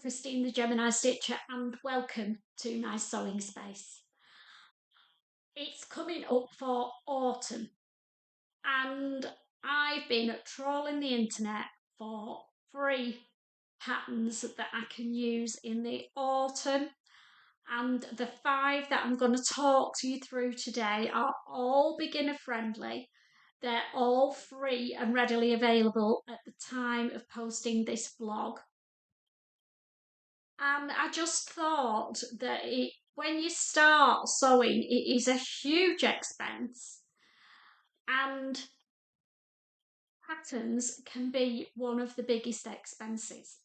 Christine the Gemini Stitcher, and welcome to my sewing space. It's coming up for autumn, and I've been trawling the internet for free patterns that I can use in the autumn. And the 5 that I'm going to talk to you through today are all beginner friendly. They're all free and readily available at the time of posting this vlog. And I just thought that when you start sewing, it is a huge expense, and patterns can be one of the biggest expenses,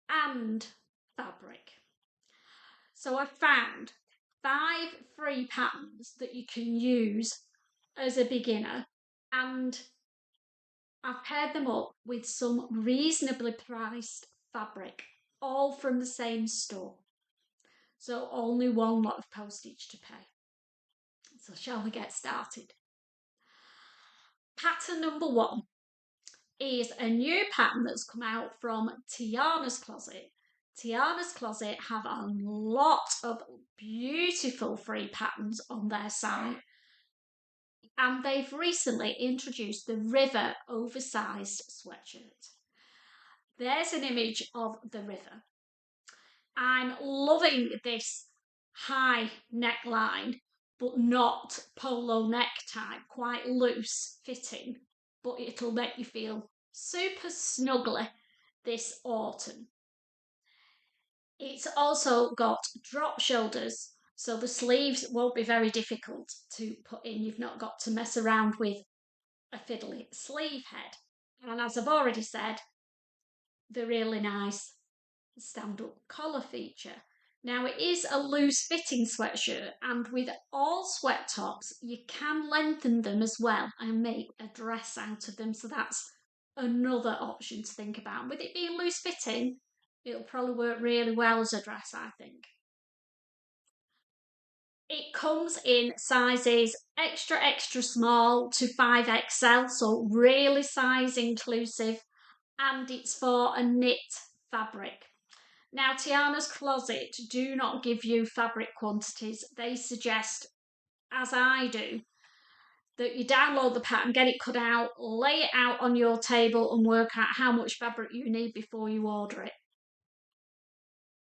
and fabric. So I found 5 free patterns that you can use as a beginner, and I've paired them up with some reasonably priced fabric, all from the same store. So only one lot of postage to pay. So shall we get started? Pattern number 1 is a new pattern that's come out from Tiana's Closet. Tiana's Closet have a lot of beautiful free patterns on their site, and they've recently introduced the River oversized sweatshirt. There's an image of the river. I'm loving this high neckline, but not polo neck type, quite loose fitting, but it'll make you feel super snuggly this autumn. It's also got drop shoulders, so the sleeves won't be very difficult to put in. You've not got to mess around with a fiddly sleeve head. And as I've already said, the really nice stand-up collar feature. Now, it is a loose fitting sweatshirt, and with all sweat tops you can lengthen them as well and make a dress out of them, so that's another option to think about. With it being loose fitting, it'll probably work really well as a dress, I think. It comes in sizes extra small to 5XL, so really size inclusive, and it's for a knit fabric. Now, Tiana's Closet do not give you fabric quantities. They suggest, as I do, that you download the pattern, get it cut out, lay it out on your table and work out how much fabric you need before you order it.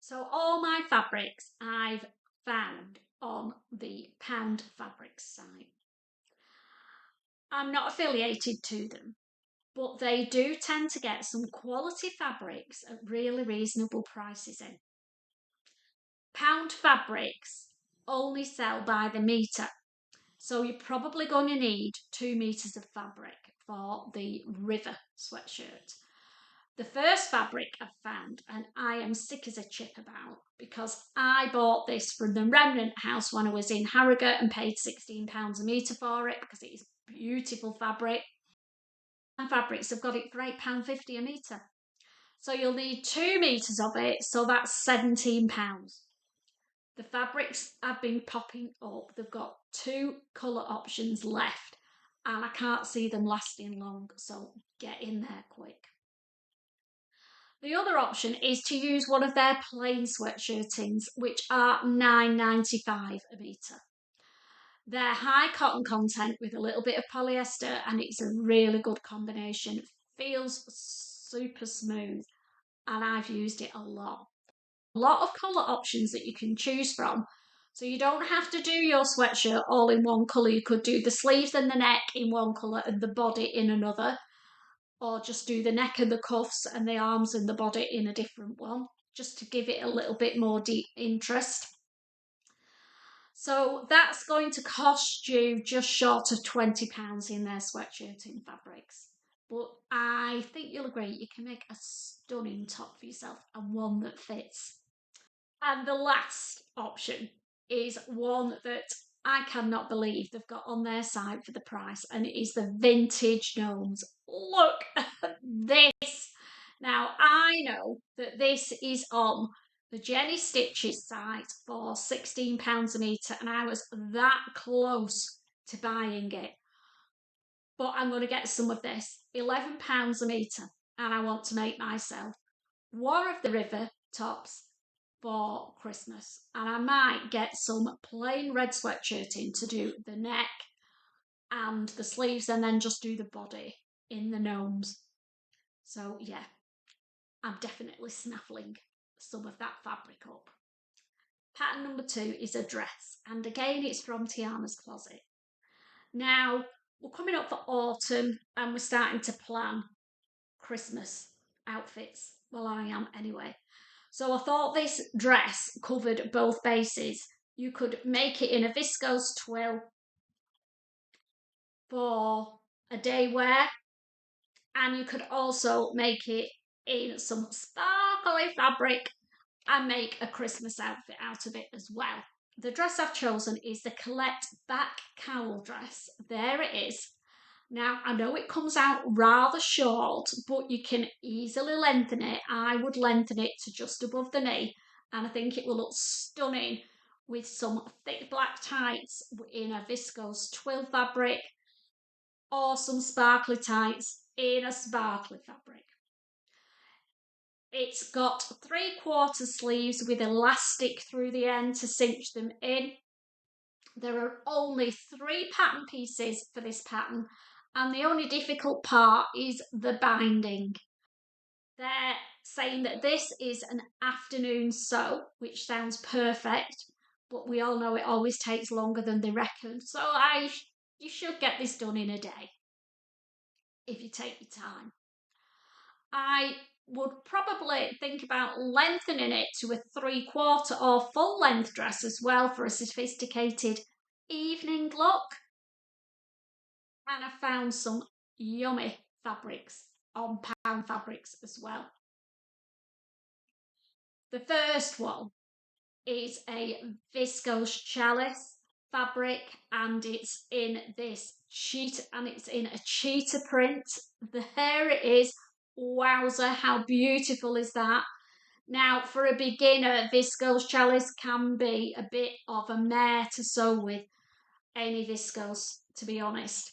So all my fabrics I've found on the Pound Fabrics site. I'm not affiliated to them, but they do tend to get some quality fabrics at really reasonable prices in. Pound Fabrics only sell by the metre, so you're probably going to need 2 metres of fabric for the River sweatshirt. The first fabric I've found, and I am sick as a chip about, because I bought this from the Remnant House when I was in Harrogate and paid £16 a metre for it because it is beautiful fabric. And fabrics have got it for £8.50 a metre. So you'll need 2 metres of it, so that's £17. The fabrics have been popping up. They've got 2 colour options left, and I can't see them lasting long, so get in there quick. The other option is to use one of their plain sweatshirtings, which are £9.95 a metre. They're high cotton content with a little bit of polyester, and it's a really good combination. It feels super smooth, and I've used it a lot. A lot of colour options that you can choose from, so you don't have to do your sweatshirt all in one colour. You could do the sleeves and the neck in one colour and the body in another, or just do the neck and the cuffs and the arms and the body in a different one, just to give it a little bit more deep interest. So that's going to cost you just short of £20 in their sweatshirting fabrics. But I think you'll agree you can make a stunning top for yourself, and one that fits. And the last option is one that I cannot believe they've got on their site for the price, and it is the Vintage Gnomes. Look at this. Now, I know that this is on the Jenny Stitches site for £16 a metre, and I was that close to buying it. But I'm going to get some of this, £11 a metre, and I want to make myself one of the River tops for Christmas, and I might get some plain red sweatshirt in to do the neck and the sleeves, and then just do the body in the gnomes. So yeah, I'm definitely snaffling some of that fabric up. Pattern number 2 is a dress, and again it's from Tiana's closet. Now we're coming up for autumn and we're starting to plan Christmas outfits. Well, I am anyway. So I thought this dress covered both bases. You could make it in a viscose twill for a day wear, and you could also make it in some sparkly fabric and make a Christmas outfit out of it as well. The dress I've chosen is the Colette back cowl dress. There it is. Now, I know it comes out rather short, but you can easily lengthen it. I would lengthen it to just above the knee, and I think it will look stunning with some thick black tights in a viscose twill fabric, or some sparkly tights in a sparkly fabric. It's got 3/4 sleeves with elastic through the end to cinch them in. There are only 3 pattern pieces for this pattern, and the only difficult part is the binding. They're saying that this is an afternoon sew, which sounds perfect, but we all know it always takes longer than they reckon. So you should get this done in a day if you take your time. I would probably think about lengthening it to a 3/4 or full length dress as well for a sophisticated evening look. And I found some yummy fabrics on Pound Fabrics as well. The first one is a viscose chalice fabric, and it's in this cheetah, and it's in a cheetah print. There it is. Wowza, how beautiful is that? Now, for a beginner, viscose chalice can be a bit of a mare to sew with, any viscose, to be honest.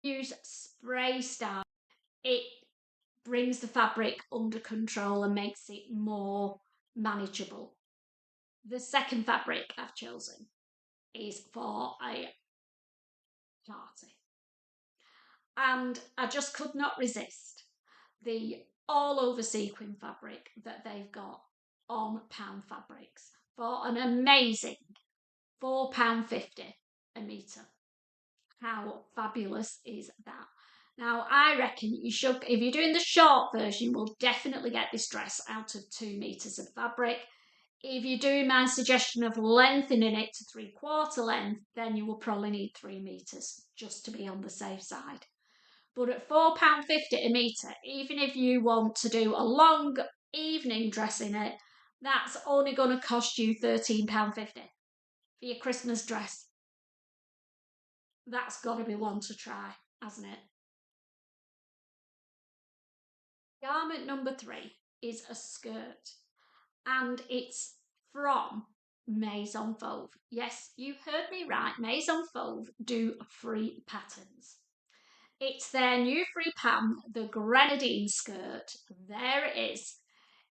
Use spray style. It brings the fabric under control and makes it more manageable. The second fabric I've chosen is for a party, and I just could not resist the all over sequin fabric that they've got on Pound Fabrics for an amazing £4.50 a metre. How fabulous is that? Now, I reckon you should, if you're doing the short version, you will definitely get this dress out of 2 metres of fabric. If you're doing my suggestion of lengthening it to 3/4 length, then you will probably need 3 metres, just to be on the safe side. But at £4.50 a metre, even if you want to do a long evening dress in it, that's only going to cost you £13.50 for your Christmas dress. That's got to be one to try, hasn't it? Garment number 3 is a skirt, and it's from Maison Fauve. Yes, you heard me right. Maison Fauve do free patterns. It's their new free pattern, the Grenadine skirt. There it is.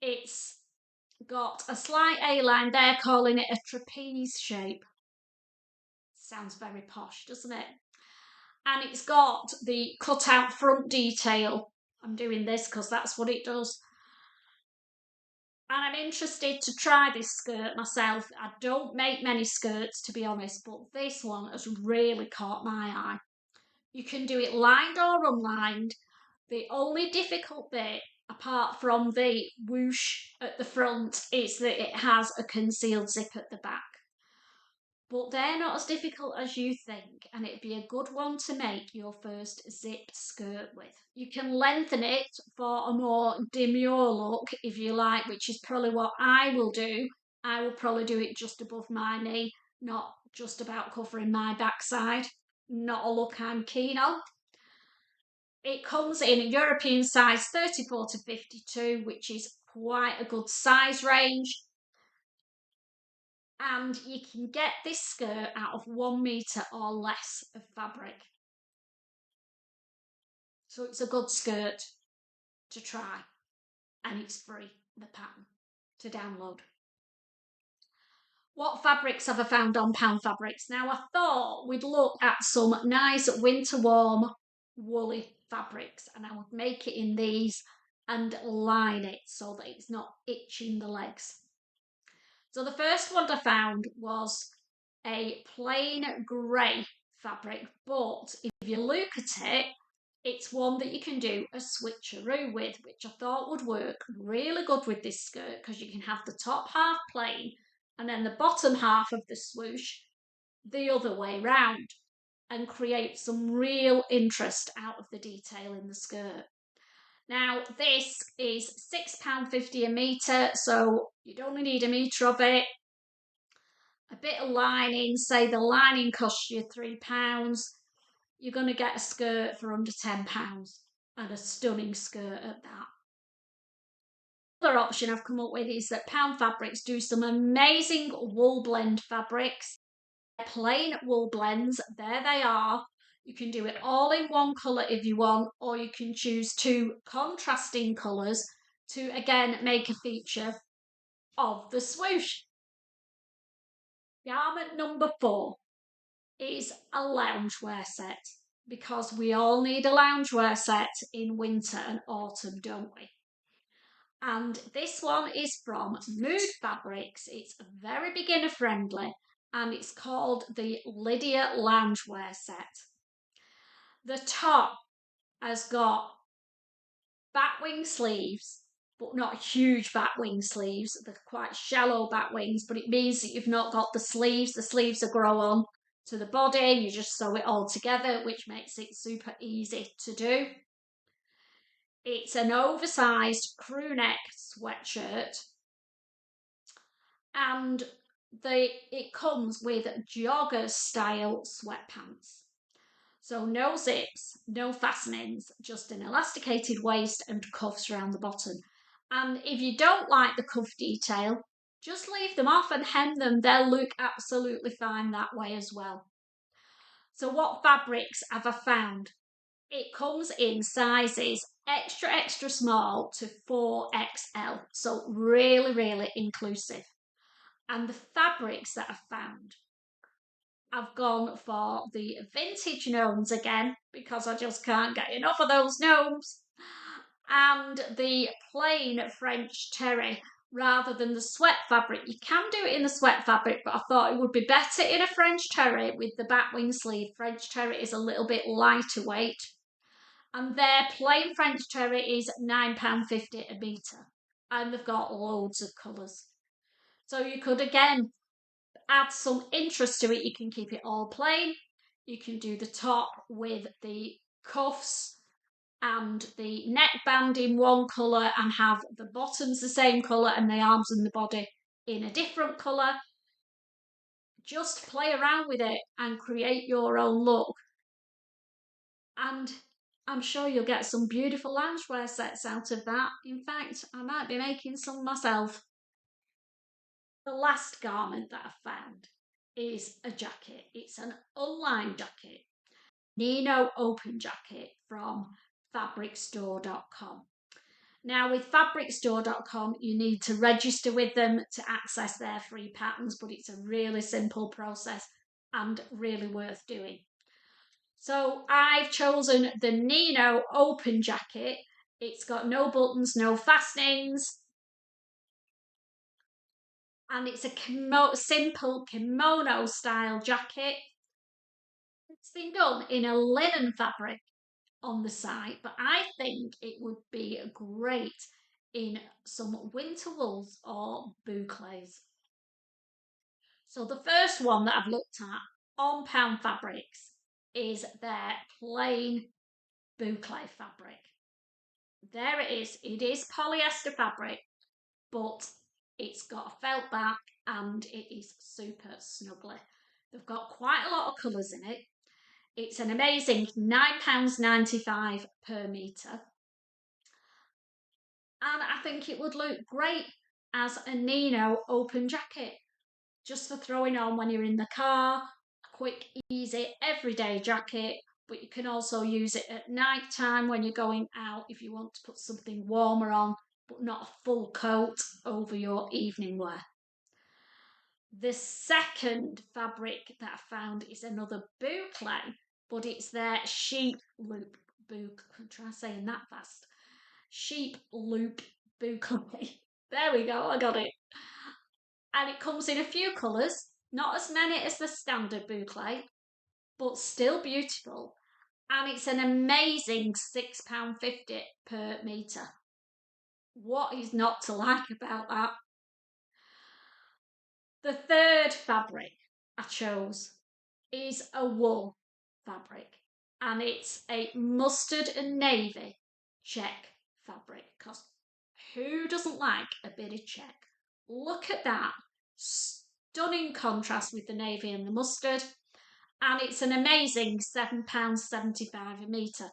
It's got a slight A-line. They're calling it a trapeze shape. Sounds very posh, doesn't it? And it's got the cut-out front detail. I'm doing this because that's what it does. And I'm interested to try this skirt myself. I don't make many skirts, to be honest, but this one has really caught my eye. You can do it lined or unlined. The only difficult bit, apart from the whoosh at the front, is that it has a concealed zip at the back. But they're not as difficult as you think, and it'd be a good one to make your first zipped skirt with. You can lengthen it for a more demure look if you like, which is probably what I will do. I will probably do it just above my knee, not just about covering my backside. Not a look I'm keen on. It comes in a European size 34 to 52, which is quite a good size range. And you can get this skirt out of 1 metre or less of fabric. So it's a good skirt to try, and it's free, the pattern. to download. What fabrics have I found on Pound Fabrics? Now, I thought we'd look at some nice winter warm woolly fabrics, and I would make it in these and line it so that it's not itching the legs. So the first one I found was a plain grey fabric, but if you look at it, it's one that you can do a switcheroo with, which I thought would work really good with this skirt, because you can have the top half plain and then the bottom half of the swoosh the other way round and create some real interest out of the detail in the skirt. Now, this is £6.50 a metre, so you'd only need a metre of it. A bit of lining, say the lining costs you £3, you're going to get a skirt for under £10, and a stunning skirt at that. Another option I've come up with is that Pound Fabrics do some amazing wool blend fabrics. Plain wool blends, there they are. You can do it all in one colour if you want, or you can choose two contrasting colours to again make a feature of the swoosh. Garment number 4 is a loungewear set, because we all need a loungewear set in winter and autumn, don't we? And this one is from Mood Fabrics. It's very beginner friendly, and it's called the Lydia Loungewear set. The top has got batwing sleeves, but not huge batwing sleeves. They're quite shallow batwings, but it means that you've not got the sleeves. The sleeves are grow on to the body, and you just sew it all together, which makes it super easy to do. It's an oversized crew neck sweatshirt, and it comes with jogger style sweatpants. So no zips, no fastenings, just an elasticated waist and cuffs around the bottom. And if you don't like the cuff detail, just leave them off and hem them. They'll look absolutely fine that way as well. So what fabrics have I found? It comes in sizes extra small to 4XL, so really inclusive. And the fabrics that I've found, I've gone for the vintage gnomes again, because I just can't get enough of those gnomes, and the plain French terry rather than the sweat fabric. You can do it in the sweat fabric, but I thought it would be better in a French terry with the batwing sleeve. French terry is a little bit lighter weight. And their plain French terry is £9.50 a metre. And they've got loads of colours. So you could, again, add some interest to it. You can keep it all plain. You can do the top with the cuffs and the neckband in one colour, and have the bottoms the same colour and the arms and the body in a different colour. Just play around with it and create your own look. And I'm sure you'll get some beautiful loungewear sets out of that. In fact, I might be making some myself. The last garment that I found is a jacket. It's an unlined jacket. Nino open jacket from fabricstore.com. Now, with fabricstore.com, you need to register with them to access their free patterns, but it's a really simple process and really worth doing. So I've chosen the Nino open jacket. It's got no buttons, no fastenings, and it's a simple kimono style jacket. It's been done in a linen fabric on the side, but I think it would be great in some winter wools or boucles. So the first one that I've looked at on Pound Fabrics is their plain boucle fabric. There it is. It is polyester fabric, but it's got a felt back and it is super snuggly. They've got quite a lot of colours in it. It's an amazing £9.95 per metre. And I think it would look great as a Nino open jacket, just for throwing on when you're in the car. A quick, easy, everyday jacket, but you can also use it at night time when you're going out if you want to put something warmer on. but not a full coat over your evening wear. The second fabric that I found is another boucle, but it's their sheep loop boucle. I'm trying saying that fast. Sheep loop boucle. There we go, I got it. And it comes in a few colours, not as many as the standard boucle, but still beautiful. And it's an amazing £6.50 per metre. What is not to like about that? The third fabric I chose is a wool fabric, and it's a mustard and navy check fabric, because who doesn't like a bit of check? Look at that, stunning contrast with the navy and the mustard, and it's an amazing £7.75 a metre.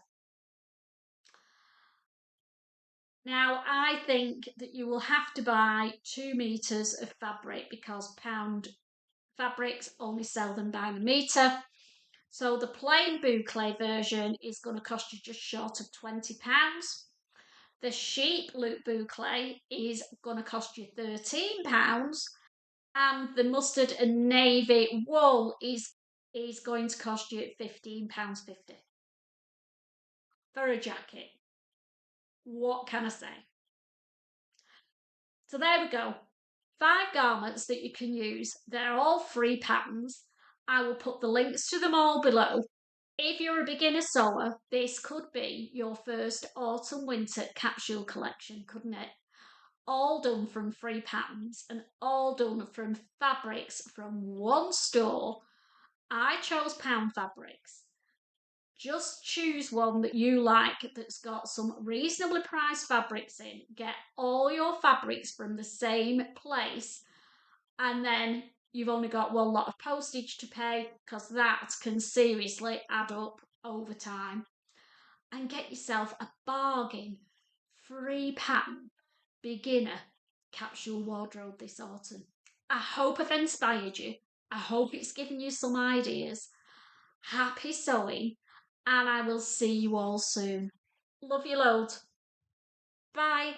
Now, I think that you will have to buy 2 metres of fabric, because Pound Fabrics only sell them by the metre. So the plain boucle version is going to cost you just short of £20. The sheep loop boucle is going to cost you £13. And the mustard and navy wool is going to cost you £15.50 for a jacket. What can I say? So there we go. 5 garments that you can use. They're all free patterns. I will put the links to them all below. If you're a beginner sewer, this could be your first autumn-winter capsule collection, couldn't it? All done from free patterns and all done from fabrics from one store. I chose Pound Fabrics. Just choose one that you like that's got some reasonably priced fabrics in. Get all your fabrics from the same place, and then you've only got one lot of postage to pay, because that can seriously add up over time. And get yourself a bargain free pattern beginner capsule wardrobe this autumn. I hope I've inspired you. I hope it's given you some ideas. Happy sewing, and I will see you all soon. Love you loads. Bye.